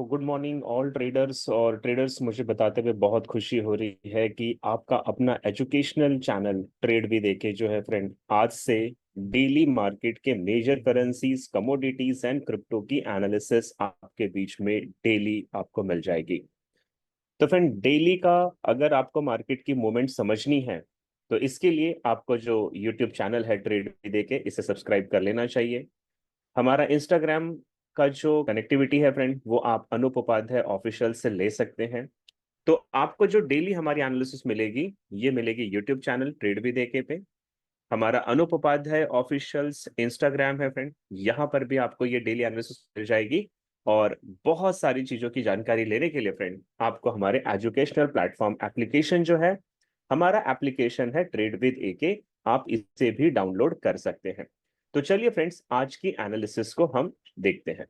Good morning all traders और traders, मुझे बताते हुए बहुत खुशी हो रही है कि आपका अपना एजुकेशनल चैनल ट्रेड भी देखे जो है फ्रेंड, आज से डेली मार्केट के major currencies, commodities and crypto की एनालिसिस आपके बीच में डेली आपको मिल जाएगी। तो फ्रेंड, डेली का अगर आपको मार्केट की मूवमेंट समझनी है तो इसके लिए आपको जो यूट्यूब चैनल है ट्रेड भी देखे, इसे सब्सक्राइब कर लेना चाहिए। हमारा इंस्टाग्राम का जो कनेक्टिविटी है फ्रेंड, वो आप अनूप उपाध्याय ऑफिशियल से ले सकते हैं। तो आपको जो डेली हमारी एनालिसिस मिलेगी, ये मिलेगी यूट्यूब चैनल ट्रेड भी देखे पे। हमारा अनूप उपाध्याय ऑफिशियल्स इंस्टाग्राम है फ्रेंड, यहाँ पर भी आपको ये डेली एनालिसिस मिल जाएगी। और बहुत सारी चीजों की जानकारी लेने के लिए फ्रेंड, आपको हमारे एजुकेशनल प्लेटफॉर्म एप्लीकेशन जो है, हमारा एप्लीकेशन है ट्रेड विद एके, आप इसे भी डाउनलोड कर सकते हैं। तो चलिए फ्रेंड्स, आज की एनालिसिस को हम देखते हैं।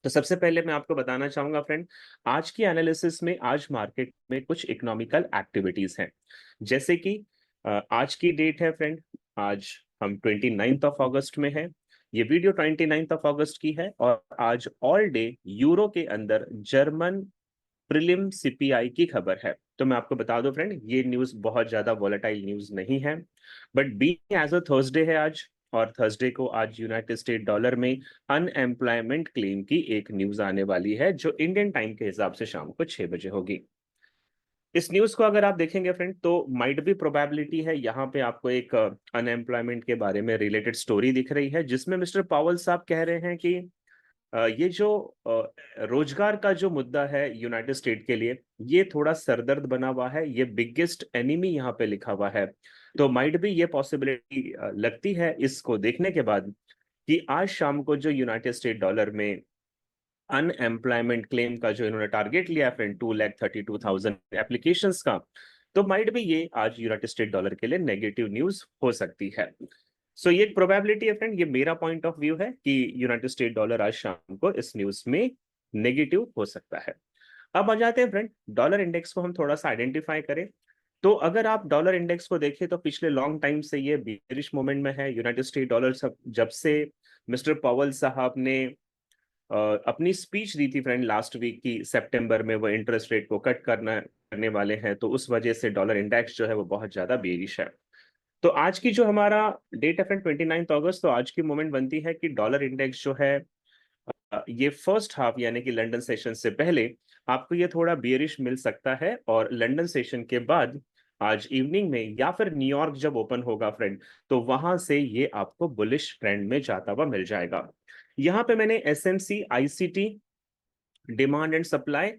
तो सबसे पहले मैं आपको बताना चाहूंगा फ्रेंड, आज की एनालिसिस में आज मार्केट में कुछ इकोनॉमिकल एक्टिविटीज हैं। जैसे कि आज की डेट है फ्रेंड, आज हम 29 अगस्त में है। ये वीडियो 29 अगस्त की है और आज ऑल डे यूरो के अंदर जर्मन प्रीलिम सीपीआई की खबर है। तो मैं आपको बता दूं फ्रेंड, ये न्यूज बहुत ज्यादा वोलेटाइल न्यूज नहीं है, but being as a Thursday है आज, और थर्सडे को आज यूनाइटेड स्टेट डॉलर में अनएम्प्लॉयमेंट क्लेम की एक न्यूज आने वाली है, जो इंडियन टाइम के हिसाब से शाम को 6 बजे होगी। इस न्यूज को अगर आप देखेंगे फ्रेंड, तो माइट भी प्रोबेबिलिटी है यहाँ पे आपको एक अनएम्प्लॉयमेंट के बारे में रिलेटेड स्टोरी दिख रही है, जिसमें मिस्टर पावल साहब कह रहे हैं कि ये जो रोजगार का जो मुद्दा है यूनाइटेड स्टेट के लिए, ये थोड़ा सरदर्द बना हुआ है, ये बिगेस्ट एनिमी यहाँ पे लिखा हुआ है। तो माइट भी ये पॉसिबिलिटी लगती है इसको देखने के बाद, कि आज शाम को जो यूनाइटेड स्टेट डॉलर में अनएम्प्लॉयमेंट क्लेम का जो इन्होंने टारगेट लिया फ्रेंड, 2,32,000 एप्लीकेशंस का, तो माइट भी ये आज यूनाइटेड स्टेट डॉलर के लिए नेगेटिव न्यूज हो सकती है। सो ये एक प्रोबेबिलिटी है फ्रेंड, ये मेरा पॉइंट ऑफ व्यू है कि यूनाइटेड स्टेट डॉलर आज शाम को इस न्यूज में नेगेटिव हो सकता है। अब आ जाते हैं फ्रेंड, डॉलर इंडेक्स को हम थोड़ा सा आइडेंटिफाई करें। तो अगर आप डॉलर इंडेक्स को देखें तो पिछले लॉन्ग टाइम से ये बेरिश मोमेंट में है। यूनाइटेड स्टेट डॉलर सब जब से मिस्टर पॉवल साहब ने अपनी स्पीच दी थी फ्रेंड लास्ट वीक की, सितंबर में वो इंटरेस्ट रेट को कट करने वाले हैं, तो उस वजह से डॉलर इंडेक्स जो है वो बहुत ज्यादा बेरिश है। तो आज की जो हमारा डेट है फ्रेंड 29 अगस्त, तो आज की मोमेंट बनती है कि डॉलर इंडेक्स जो है, ये फर्स्ट हाफ यानी कि लंदन सेशन से पहले आपको ये थोड़ा बियरिश मिल सकता है, और लंदन सेशन के बाद आज इवनिंग में या फिर न्यूयॉर्क जब ओपन होगा फ्रेंड, तो वहां से ये आपको बुलिश ट्रेंड में जाता हुआ मिल जाएगा। यहाँ पे मैंने SMC, ICT, demand and supply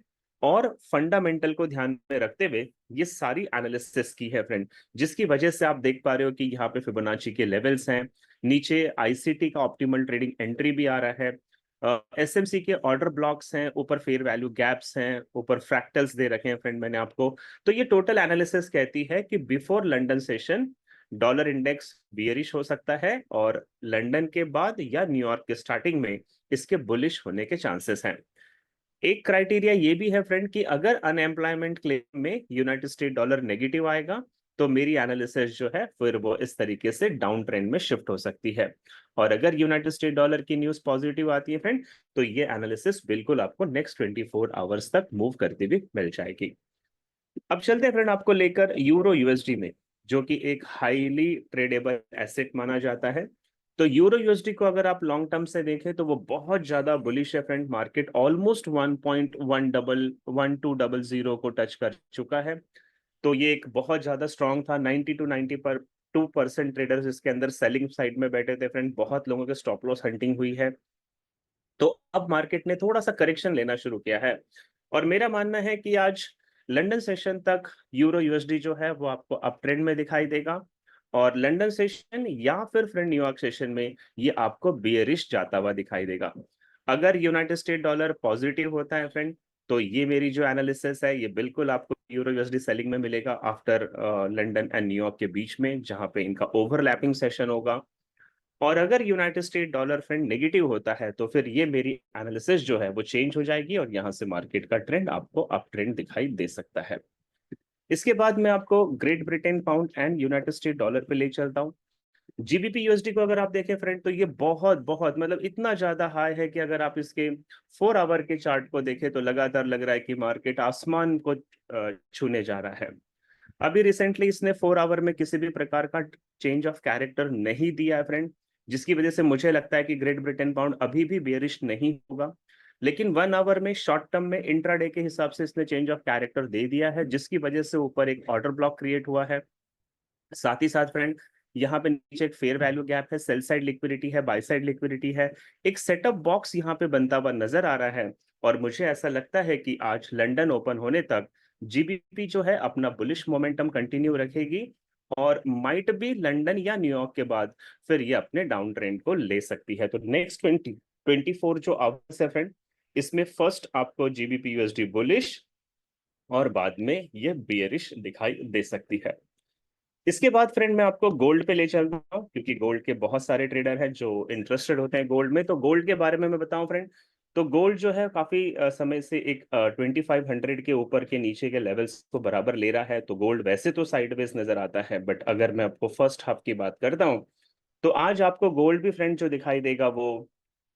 और फंडामेंटल को ध्यान में रखते हुए ये सारी एनालिसिस की है फ्रेंड, जिसकी वजह से आप देख पा रहे हो कि यहाँ पे फिबोनाची के लेवल्स हैं, नीचे आईसीटी का ऑप्टिमल ट्रेडिंग एंट्री भी आ रहा है, एसएमसी के ऑर्डर ब्लॉक्स हैं, ऊपर फेयर वैल्यू गैप्स हैं, ऊपर फ्रैक्टल्स दे रखे हैं फ्रेंड मैंने आपको। तो ये टोटल एनालिसिस कहती है कि before London session dollar index bearish हो सकता है, और लंदन के बाद या न्यूयॉर्क के स्टार्टिंग में इसके बुलिश होने के चांसेस हैं। एक क्राइटेरिया ये भी है फ्रेंड कि अगर अनएम्प्लॉयमेंट क्लेम में यूनाइटेड स्टेट डॉलर नेगेटिव आएगा, तो मेरी एनालिसिस जो है फिर वो इस तरीके से डाउन ट्रेंड में शिफ्ट हो सकती है। और अगर यूनाइटेड स्टेट डॉलर की न्यूज पॉजिटिव आती है फ्रेंड, तो ये एनालिसिस बिल्कुल आपको नेक्स्ट 24 आवर्स तक मूव करती हुई मिल जाएगी। अब चलते हैं फ्रेंड आपको लेकर यूरो यूएसडी में, जो कि एक हाईली ट्रेडेबल एसेट माना जाता है। तो यूरो यूएसडी को अगर आप लॉन्ग टर्म से देखें तो वो बहुत ज्यादा बुलिश है फ्रेंड, मार्केट ऑलमोस्ट 1.1200 को टच कर चुका है। तो ये एक बहुत ज्यादा स्ट्रांग था, 90 टू 90 पर 2% ट्रेडर्स इसके अंदर सेलिंग साइड में बैठे थे फ्रेंड, बहुत लोगों के स्टॉप लॉस हंटिंग हुई है। तो अब मार्केट ने थोड़ा सा करेक्शन लेना शुरू किया है, और मेरा मानना है कि आज लंदन सेशन तक यूरो यूएसडी जो है वो आपको अप ट्रेंड में दिखाई देगा, और लंदन सेशन या फिर फ्रेंड न्यूयॉर्क सेशन में ये आपको बियरिश जाता हुआ दिखाई देगा। अगर यूनाइटेड स्टेट डॉलर पॉजिटिव होता है फ्रेंड, तो ये मेरी जो एनालिसिस है ये बिल्कुल आपको यूरो यूएसडी सेलिंग में मिलेगा आफ्टर लंदन एंड न्यूयॉर्क के बीच में, जहां पे इनका ओवरलैपिंग सेशन होगा। और अगर United State dollar friend negative होता है तो फिर ये मेरी एनालिसिस जो है वो चेंज हो जाएगी और यहाँ से मार्केट का ट्रेंड आपको अप ट्रेंड दिखाई दे सकता है। इसके बाद मैं आपको great Britain pound and United State dollar पे ले चलता हूँ। जीबीपी यूएसडी को अगर आप देखें फ्रेंड तो ये बहुत बहुत मतलब इतना ज्यादा हाई है कि अगर आप इसके 4 आवर के चार्ट को देखें तो लगातार लग रहा है कि मार्केट आसमान को छूने जा रहा है। अभी रिसेंटली इसने 4 आवर में किसी भी प्रकार का चेंज ऑफ कैरेक्टर नहीं दिया है फ्रेंड, जिसकी वजह से मुझे लगता है कि ग्रेट ब्रिटेन पाउंड अभी भी बेरिश नहीं होगा। लेकिन 1 आवर में शॉर्ट टर्म में इंट्राडे के हिसाब से इसने चेंज ऑफ कैरेक्टर दे दिया है, जिसकी वजह से ऊपर एक ऑर्डर ब्लॉक क्रिएट हुआ है। साथ ही साथ फ्रेंड यहाँ पे नीचे एक फेयर वैल्यू गैप है, सेल साइड लिक्विडिटी है, बाय साइड लिक्विडिटी है, एक सेटअप बॉक्स यहाँ पे बनता हुआ नजर आ रहा है। और मुझे ऐसा लगता है कि आज लंदन ओपन होने तक जीबीपी जो है अपना बुलिश मोमेंटम कंटिन्यू रखेगी और माइट भी लंदन या न्यूयॉर्क के बाद फिर ये अपने डाउन ट्रेंड को ले सकती है। तो नेक्स्ट 24 जो आवर्स है फ्रेंड, इसमें फर्स्ट आपको जीबीपी यूएसडी बुलिश और बाद में ये बियरिश दिखाई दे सकती है। इसके बाद फ्रेंड मैं आपको गोल्ड पे ले चलता हूँ, क्योंकि गोल्ड के बहुत सारे ट्रेडर हैं जो इंटरेस्टेड होते हैं गोल्ड में। तो गोल्ड के बारे में मैं बताऊं फ्रेंड, तो गोल्ड जो है काफी समय से एक 2500 के ऊपर के नीचे के लेवल्स को बराबर ले रहा है। तो गोल्ड वैसे तो साइडवेज नजर आता है, बट अगर मैं आपको फर्स्ट हाफ की बात करता हूँ तो आज आपको गोल्ड भी फ्रेंड जो दिखाई देगा वो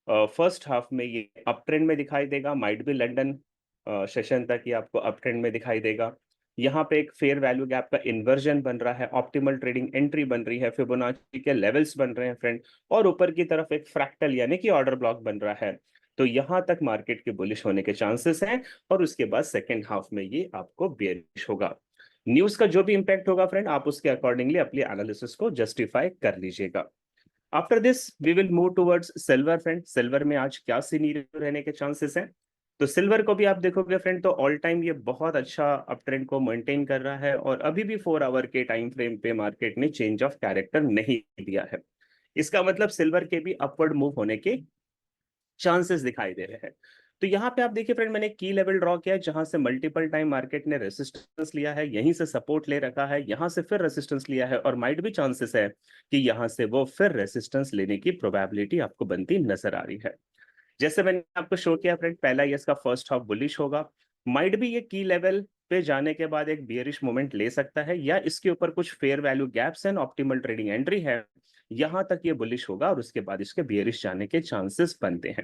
फर्स्ट हाफ में ये अप ट्रेंड में दिखाई देगा। माइट भी लंदन सेशन तक ये आपको अप ट्रेंड में दिखाई देगा। यहाँ पे एक फेयर वैल्यू गैप का इन्वर्जन बन रहा है, ऑप्टिमल ट्रेडिंग एंट्री बन रही है, फिबोनाची के लेवल्स बन रहे हैं फ्रेंड, और ऊपर की तरफ एक फ्रैक्टल यानी कि ऑर्डर ब्लॉक बन रहा है। तो यहाँ तक मार्केट के बुलिश होने के चांसेस हैं और उसके बाद सेकेंड हाफ में ये आपको बेयरिश होगा। न्यूज का जो भी इंपैक्ट होगा फ्रेंड, आप उसके अकॉर्डिंगली अपनी एनालिसिस को जस्टिफाई कर लीजिएगा। After this we will move towards silver friend. Silver में आज क्या सिनेरियो रहने के चांसेस हैं? तो सिल्वर को भी आप देखोगे फ्रेंड तो ऑल टाइम ये बहुत अच्छा अप ट्रेंड को मेंटेन कर रहा है और अभी भी 4 आवर के टाइम फ्रेम पे मार्केट ने चेंज ऑफ कैरेक्टर नहीं दिया है। इसका मतलब सिल्वर के भी अपवर्ड मूव होने के चांसेस दिखाई दे रहे हैं। तो यहाँ पे आप देखिए फ्रेंड, मैंने की लेवल ड्रॉ किया है जहां से मल्टीपल टाइम मार्केट ने रेसिस्टेंस लिया है, यहीं से सपोर्ट ले रखा है, यहां से फिर रेसिस्टेंस लिया है और माइट भी चांसेस है कि यहां से वो फिर रेसिस्टेंस लेने की प्रोबेबिलिटी आपको बनती नजर आ रही है। जैसे मैंने आपको शो किया फ्रेंड, पहला ये इसका फर्स्ट हाफ बुलिश होगा, माइट भी ये की लेवल पे जाने के बाद एक बियरिश मोमेंट ले सकता है, या इसके ऊपर कुछ fair value gaps and optimal trading entry है, यहां तक ये बुलिश होगा और उसके बाद इसके बियरिश जाने के चांसेस बनते हैं।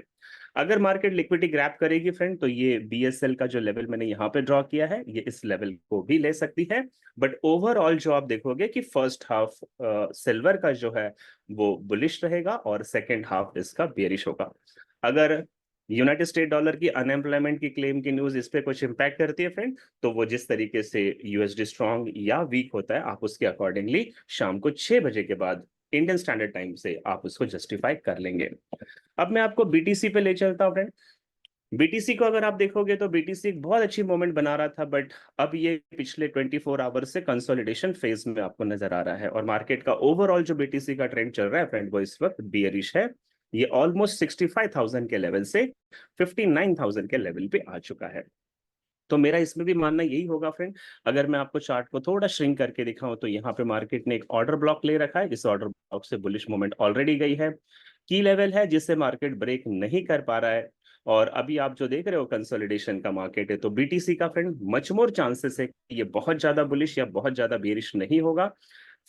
अगर मार्केट लिक्विडिटी ग्रैब करेगी फ्रेंड तो ये बीएसएल का जो लेवल मैंने यहाँ पे ड्रॉ किया है ये इस लेवल को भी ले सकती है। बट ओवरऑल जो आप देखोगे कि फर्स्ट हाफ सिल्वर का जो है वो बुलिश रहेगा और सेकेंड हाफ इसका बेरिश होगा। अगर यूनाइटेड स्टेट डॉलर की अनएम्प्लॉयमेंट की क्लेम की न्यूज इस पे कुछ इंपैक्ट करती है फ्रेंड, तो वो जिस तरीके से यूएसडी स्ट्रांग या वीक होता है आप उसके अकॉर्डिंगली शाम को 6 बजे के बाद इंडियन स्टैंडर्ड टाइम से आप उसको जस्टिफाई कर लेंगे। अब मैं आपको बीटीसी पे ले चलता हूँ फ्रेंड। बीटीसी को अगर आप देखोगे तो बीटीसी एक बहुत अच्छी मोमेंट बना रहा था, बट अब ये पिछले 24 आवर से कंसोलिडेशन फेज में आपको नजर आ रहा है और मार्केट का ओवरऑल जो बीटीसी का ट्रेंड चल रहा है फ्रेंड वो इस वक्त बियरिश है। ये ऑलमोस्ट 65,000 के लेवल से 59,000 के लेवल पे आ चुका है। तो मेरा इसमें भी मानना यही होगा फ्रेंड, अगर मैं आपको चार्ट को थोड़ा श्रिंक करके दिखाऊं तो यहाँ पे मार्केट ने एक ऑर्डर ब्लॉक ले रखा है, इस ऑर्डर ब्लॉक से बुलिश मूवमेंट ऑलरेडी गई है, की लेवल है जिससे मार्केट ब्रेक नहीं कर पा रहा है और अभी आप जो देख रहे हो कंसोलिडेशन का मार्केट है। तो बीटीसी का फ्रेंड मच मोर चांसेस है कि ये बहुत ज्यादा बुलिश या बहुत ज्यादा बेरिश नहीं होगा।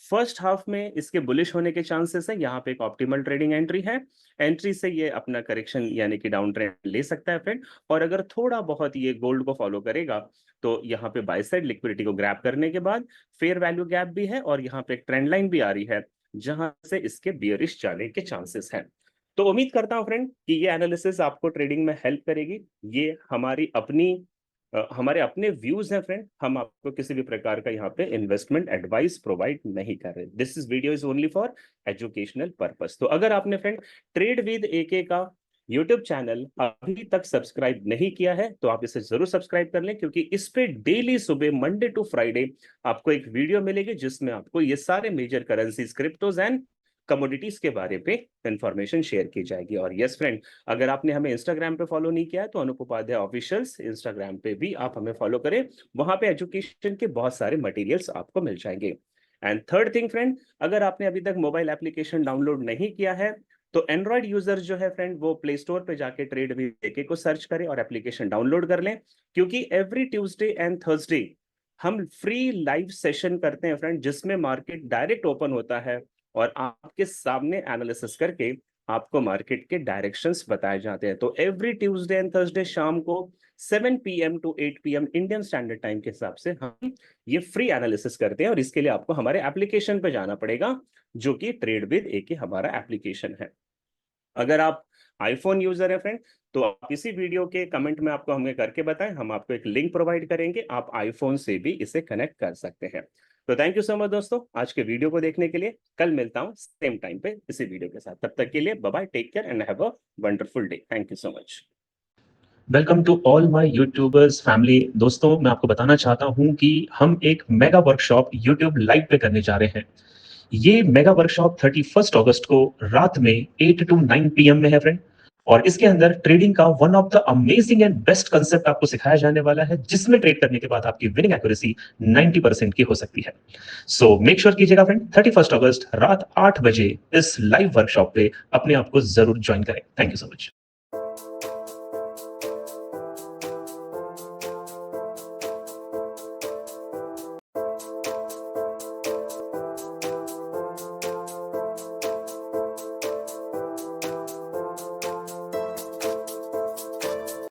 फर्स्ट हाफ में इसके बुलिश होने के चांसेस है, यहाँ पे एक ऑप्टिमल ट्रेडिंग एंट्री है, एंट्री से ये अपना करेक्शन यानी कि डाउन ट्रेंड ले सकता है फ्रेंड। और अगर थोड़ा बहुत ये गोल्ड को फॉलो करेगा तो यहाँ पे बाय साइड लिक्विडिटी को ग्रैब करने के बाद फेयर वैल्यू गैप भी है और यहाँ पे एक ट्रेंड लाइन भी आ रही है जहां से इसके बियरिश जाने के चांसेस हैं। तो उम्मीद करता हूं फ्रेंड कि ये एनालिसिस आपको ट्रेडिंग में हेल्प करेगी। ये हमारे अपने व्यूज हैं फ्रेंड, हम आपको किसी भी प्रकार का यहाँ पे इन्वेस्टमेंट एडवाइस प्रोवाइड नहीं कर रहे। This is video is only for educational purpose. तो अगर आपने फ्रेंड ट्रेड विद एके का यूट्यूब चैनल अभी तक सब्सक्राइब नहीं किया है तो आप इसे जरूर सब्सक्राइब कर लें, क्योंकि इस पे डेली सुबह मंडे टू फ्राइडे आपको एक वीडियो मिलेगी जिसमें आपको ये सारे major currencies, cryptos and commodities के बारे पे इंफॉर्मेशन शेयर की जाएगी। और यस फ्रेंड, अगर आपने हमें इंस्टाग्राम पे फॉलो नहीं किया है तो अनुप उपाध्याय ऑफिशियल्स इंस्टाग्राम पे भी आप हमें फॉलो करें, वहां पे एजुकेशन के बहुत सारे मटेरियल्स आपको मिल जाएंगे। एंड थर्ड थिंग फ्रेंड, अगर आपने अभी तक मोबाइल एप्लीकेशन डाउनलोड नहीं किया है तो एंड्रॉइड यूजर जो है फ्रेंड वो प्ले स्टोर पे जाके ट्रेड भी देके को सर्च करें और एप्लीकेशन डाउनलोड कर लें, क्योंकि एवरी ट्यूसडे एंड थर्सडे हम फ्री लाइव सेशन करते हैं फ्रेंड, जिसमें मार्केट डायरेक्ट ओपन होता है और आपके सामने एनालिसिस करके आपको मार्केट के डायरेक्शंस बताए जाते हैं। तो एवरी ट्यूसडे एंड थर्सडे शाम को 7 PM to 8 PM Indian standard time के हिसाब से हम ये फ्री एनालिसिस करते हैं, और इसके लिए आपको हमारे एप्लीकेशन पे जाना पड़ेगा, जो कि ट्रेड विद एक ही हमारा एप्लीकेशन है। अगर आप आईफोन यूजर है फ्रेंड, तो आप इसी वीडियो के कमेंट में आपको हमें करके बताएं, हम आपको एक लिंक प्रोवाइड करेंगे, आप आईफोन से भी इसे कनेक्ट कर सकते हैं। तो थैंक यू सो मच दोस्तों आज के वीडियो को देखने के लिए। कल मिलता हूं सेम टाइम पे इसी वीडियो के साथ, तब तक के लिए bye bye, take care and have a wonderful day. Thank you so much. Welcome to all my YouTubers family. दोस्तों, मैं आपको बताना चाहता हूं कि हम एक मेगा वर्कशॉप यूट्यूब लाइव पे करने जा रहे हैं। ये मेगा वर्कशॉप 31 अगस्त को रात में 8 to 9 PM में है फ्रेंड, और इसके अंदर ट्रेडिंग का one of the amazing and best concept आपको सिखाया जाने वाला है, जिसमें ट्रेड करने के बाद आपकी विनिंग एक्यूरेसी 90% की हो सकती है। सो मेक श्योर कीजिएगा फ्रेंड, 31 अगस्त रात 8 बजे इस लाइव वर्कशॉप पे अपने आप को जरूर ज्वाइन करें। Thank you so much.